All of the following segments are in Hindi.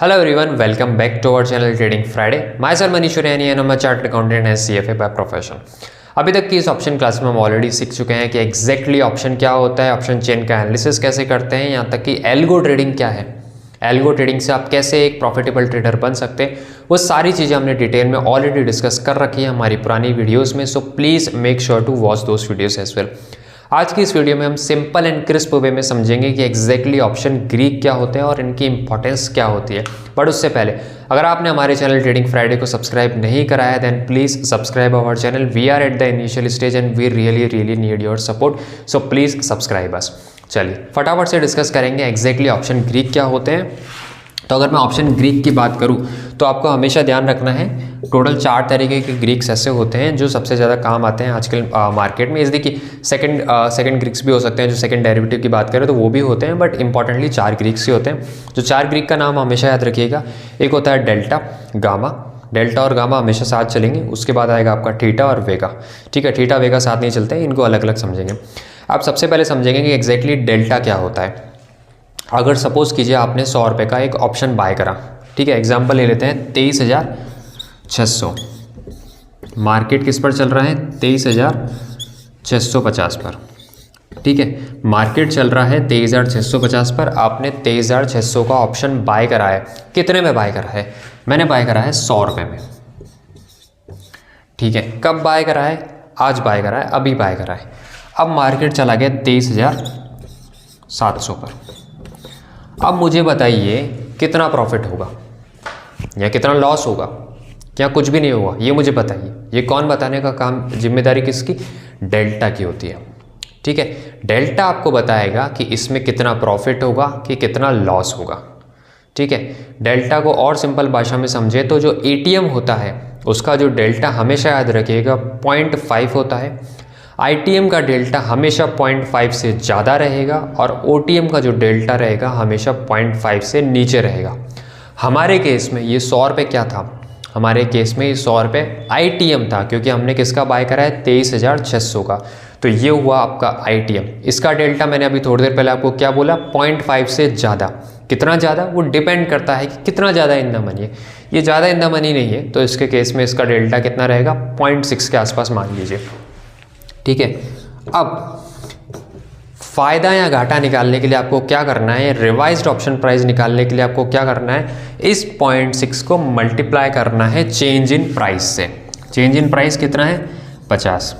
Hello everyone, welcome back to our channel Trading Friday. Myself Manish Suryani and I'm a chartered accountant and CFA by profession. अभी तक की इस ऑप्शन क्लास में हम ऑलरेडी सीख चुके हैं कि एग्जैक्टली ऑप्शन क्या होता है, ऑप्शन चेन का एनालिसिस कैसे करते हैं, यहाँ तक कि एल्गो ट्रेडिंग क्या है, एल्गो ट्रेडिंग से आप कैसे एक प्रॉफिटेबल ट्रेडर बन सकते हैं, वो सारी चीज़ें हमने डिटेल में ऑलरेडी डिस्कस कर रखी है हमारी पुरानी वीडियोज़ में. So please make sure to watch those videos as well. आज की इस वीडियो में हम सिंपल एंड क्रिस्प वे में समझेंगे कि एग्जैक्टली ऑप्शन ग्रीक क्या होते हैं और इनकी इंपॉर्टेंस क्या होती है. बट उससे पहले अगर आपने हमारे चैनल ट्रेडिंग फ्राइडे को सब्सक्राइब नहीं कराया है then please subscribe our channel. We are at the initial stage and we really need your support. So please subscribe us. चलिए फटाफट से डिस्कस करेंगे एग्जैक्टली ऑप्शन ग्रीक क्या होते हैं. तो अगर मैं ऑप्शन ग्रीक की बात करूं तो आपको हमेशा ध्यान रखना है टोटल 4 तरीके के ग्रीक्स ऐसे होते हैं जो सबसे ज़्यादा काम आते हैं आजकल मार्केट में. इस देखिए सेकंड ग्रीक्स भी हो सकते हैं, जो सेकंड डेरिवेटिव की बात करें तो वो भी होते हैं, बट इंपॉर्टेंटली 4 ग्रीक्स ही होते हैं. जो 4 ग्रीक का नाम हमेशा याद रखिएगा. एक होता है डेल्टा, गामा. डेल्टा और गामा हमेशा साथ चलेंगे. उसके बाद आएगा आपका थीटा और वेगा. ठीक है, थीटा वेगा साथ नहीं चलते हैं, इनको अलग अलग समझेंगे. आप सबसे पहले समझेंगे कि एग्जैक्टली डेल्टा क्या होता है. अगर सपोज कीजिए आपने 100 रुपये का एक ऑप्शन बाय करा, ठीक है, एग्जांपल ले लेते हैं 23,600. मार्केट किस पर चल रहा है? 23,650 पर. ठीक है, मार्केट चल रहा है 23,650 पर. आपने 23,600 का ऑप्शन बाय करा है. कितने में बाय करा है? मैंने बाय करा है 100 रुपये में. ठीक है, कब बाय करा है? आज बाय करा है, अभी बाय करा है. अब मार्केट चला गया 23,700 पर. अब मुझे बताइए कितना प्रॉफिट होगा या कितना लॉस होगा या कुछ भी नहीं होगा, ये मुझे बताइए. ये कौन बताने का काम, जिम्मेदारी किसकी? डेल्टा की होती है. ठीक है, डेल्टा आपको बताएगा कि इसमें कितना प्रॉफिट होगा कि कितना लॉस होगा. ठीक है, डेल्टा को और सिंपल भाषा में समझे तो जो एटीएम होता है उसका जो डेल्टा हमेशा याद रखिएगा 0.5 होता है. आईटीएम का डेल्टा हमेशा 0.5 से ज़्यादा रहेगा और ओटीएम का जो डेल्टा रहेगा हमेशा 0.5 से नीचे रहेगा. हमारे केस में ये 100 रुपये क्या था? हमारे केस में ये 100 रुपये आईटीएम था, क्योंकि हमने किसका बाय करा है? 23,600 का. तो ये हुआ आपका आईटीएम. इसका डेल्टा मैंने अभी थोड़ी देर पहले आपको क्या बोला? 0.5 से ज़्यादा. कितना ज़्यादा? वो डिपेंड करता है कि कितना ज़्यादा इन द मनी है. ये ज़्यादा इन द मनी नहीं है, तो इसके केस में इसका डेल्टा कितना रहेगा? 0.6 के आसपास मान लीजिए. ठीक है, अब फ़ायदा या घाटा निकालने के लिए आपको क्या करना है? रिवाइज्ड ऑप्शन प्राइस निकालने के लिए आपको क्या करना है? इस 0.6 को मल्टीप्लाई करना है चेंज इन प्राइस से. चेंज इन प्राइस कितना है? 50.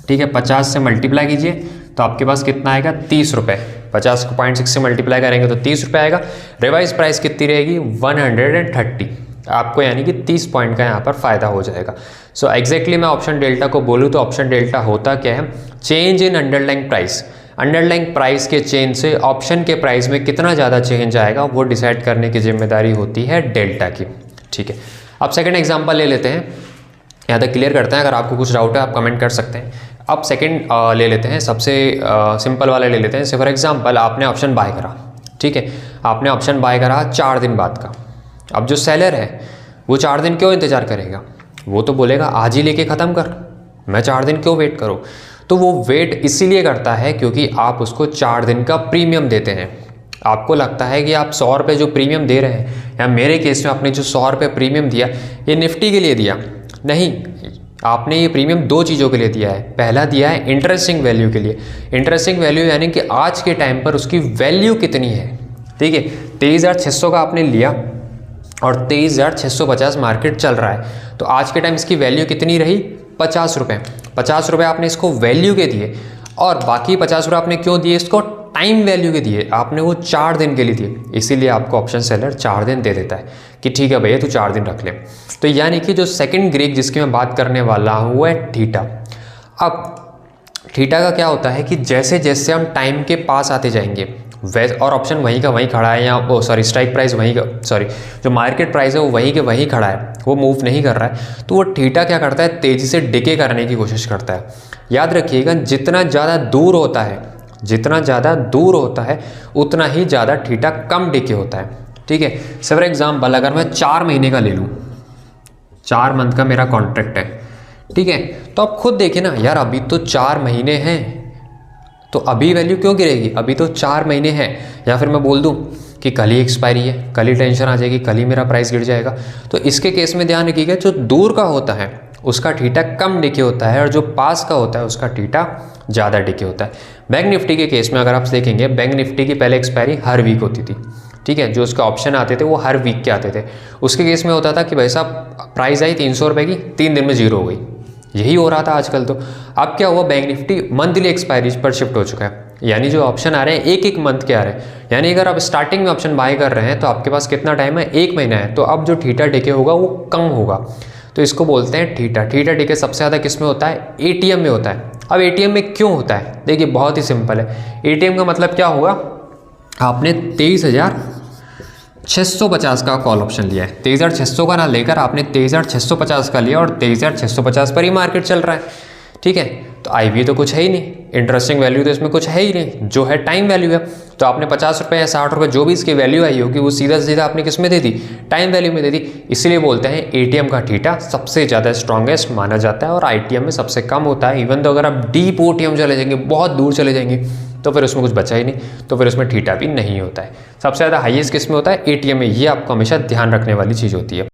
ठीक है, 50 से मल्टीप्लाई कीजिए तो आपके पास कितना आएगा? 30 रुपये. 50 को 0.6 से मल्टीप्लाई करेंगे तो 30 रुपये आएगा. रिवाइज प्राइस कितनी रहेगी? 130. आपको यानी कि 30 पॉइंट का यहाँ पर फ़ायदा हो जाएगा. सो एग्जैक्टली मैं ऑप्शन डेल्टा को बोलूँ तो ऑप्शन डेल्टा होता क्या है? Change in underlying price. Underlying price के चेंज से ऑप्शन के प्राइस में कितना ज़्यादा चेंज आएगा वो डिसाइड करने की जिम्मेदारी होती है डेल्टा की. ठीक है, अब सेकंड एग्जांपल ले लेते हैं. यहाँ तक क्लियर करते हैं. अगर आपको कुछ डाउट है आप कमेंट कर सकते हैं. अब सेकंड ले लेते हैं, सबसे सिंपल वाला ले लेते हैं. फॉर एग्जांपल आपने ऑप्शन बाय करा. ठीक है, आपने ऑप्शन बाय करा 4 दिन बाद का. अब जो सेलर है वो 4 दिन क्यों इंतज़ार करेगा? वो तो बोलेगा आज ही लेके ख़त्म कर, मैं 4 दिन क्यों वेट करूँ? तो वो वेट इसीलिए करता है क्योंकि आप उसको 4 दिन का प्रीमियम देते हैं. आपको लगता है कि आप 100 रुपये जो प्रीमियम दे रहे हैं, या मेरे केस में आपने जो 100 रुपये प्रीमियम दिया ये निफ्टी के लिए दिया नहीं, आपने ये प्रीमियम 2 चीज़ों के लिए दिया है. पहला दिया है इंटरेस्टिंग वैल्यू के लिए. इंटरेस्टिंग वैल्यू यानी कि आज के टाइम पर उसकी वैल्यू कितनी है. ठीक है, 23,600 का आपने लिया और 23,650 मार्केट चल रहा है, तो आज के टाइम इसकी वैल्यू कितनी रही? 50 रुपये. 50 रुपये आपने इसको वैल्यू के दिए और बाकी 50 रुपये आपने क्यों दिए? इसको टाइम वैल्यू के दिए. आपने वो 4 दिन के लिए दिए, इसीलिए आपको ऑप्शन सेलर 4 दिन दे देता है कि ठीक है भैया तू 4 दिन रख ले. तो यानी कि जो सेकंड ग्रीक जिसकी मैं बात करने वाला हूँ वो है थीटा. अब थीटा का क्या होता है कि जैसे जैसे हम टाइम के पास आते जाएंगे और ऑप्शन वहीं का वहीं खड़ा है, या स्ट्राइक प्राइस वहीं का, जो मार्केट प्राइस है वो वहीं के वहीं खड़ा है, वो मूव नहीं कर रहा है, तो वो थीटा क्या करता है? तेज़ी से डिके करने की कोशिश करता है. याद रखिएगा जितना ज़्यादा दूर होता है, जितना ज़्यादा दूर होता है उतना ही ज़्यादा थीटा कम डिके होता है. ठीक है, फॉर एग्जाम्पल अगर मैं 4 महीने का ले लूँ, 4 मंथ का मेरा कॉन्ट्रैक्ट है. ठीक है, तो आप खुद देखिए ना यार, अभी तो 4 महीने हैं तो अभी वैल्यू क्यों गिरेगी? अभी तो 4 महीने हैं. या फिर मैं बोल दूं कि कल ही एक्सपायरी है, कल ही टेंशन आ जाएगी, कल ही मेरा प्राइस गिर जाएगा। तो इसके केस में ध्यान रखिएगा, जो दूर का होता है उसका थीटा कम डिके होता है और जो पास का होता है उसका थीटा ज़्यादा डिके होता है। बैंक निफ्टी के केस में अगर आप देखेंगे, बैंक निफ्टी की पहले एक्सपायरी हर वीक होती थी, ठीक है, जो उसके ऑप्शन आते थे वो हर वीक के आते थे। उसके केस में होता था कि भाई साहब प्राइस आई 300 रुपये की, 3 दिन में जीरो हो गई, यही हो रहा था आजकल। तो अब क्या हुआ, बैंक निफ्टी मंथली एक्सपायरी पर शिफ्ट हो चुका है, यानी जो ऑप्शन आ रहे हैं एक एक मंथ के आ रहे हैं। यानी अगर आप स्टार्टिंग में ऑप्शन बाय कर रहे हैं तो आपके पास कितना टाइम है, 1 महीना है, तो अब जो थीटा डिके होगा वो कम होगा, तो इसको बोलते हैं थीटा। थीटा डिके सबसे ज़्यादा किस में होता है, एटीएम में होता है। अब एटीएम में क्यों होता है, देखिए बहुत ही सिंपल है। एटीएम का मतलब क्या होगा, आपने 23,650 का कॉल ऑप्शन लिया है, 23,600 का ना लेकर आपने 23,650 का लिया और 23,650 पर ही मार्केट चल रहा है, ठीक है। तो आईवी तो कुछ है ही नहीं, इंटरेस्टिंग वैल्यू तो इसमें कुछ है ही नहीं, जो है टाइम वैल्यू है। तो आपने 50 रुपये या 60 रुपये जो भी इसकी वैल्यू आई होगी वो सीधा सीधा आपने किस में दे दी, टाइम वैल्यू में दे दी। इसलिए बोलते हैं एटीएम का थीटा सबसे ज़्यादा स्ट्रॉन्गेस्ट माना जाता है और आईटीएम में सबसे कम होता है। इवन तो अगर आप डीप ओटीएम चले जाएंगे, बहुत दूर चले जाएंगे, तो फिर उसमें कुछ बचा ही नहीं, तो फिर उसमें थीटा भी नहीं होता है। सबसे ज़्यादा हाईएस्ट किस में होता है, एटीएम में। ये आपको हमेशा ध्यान रखने वाली चीज़ होती है।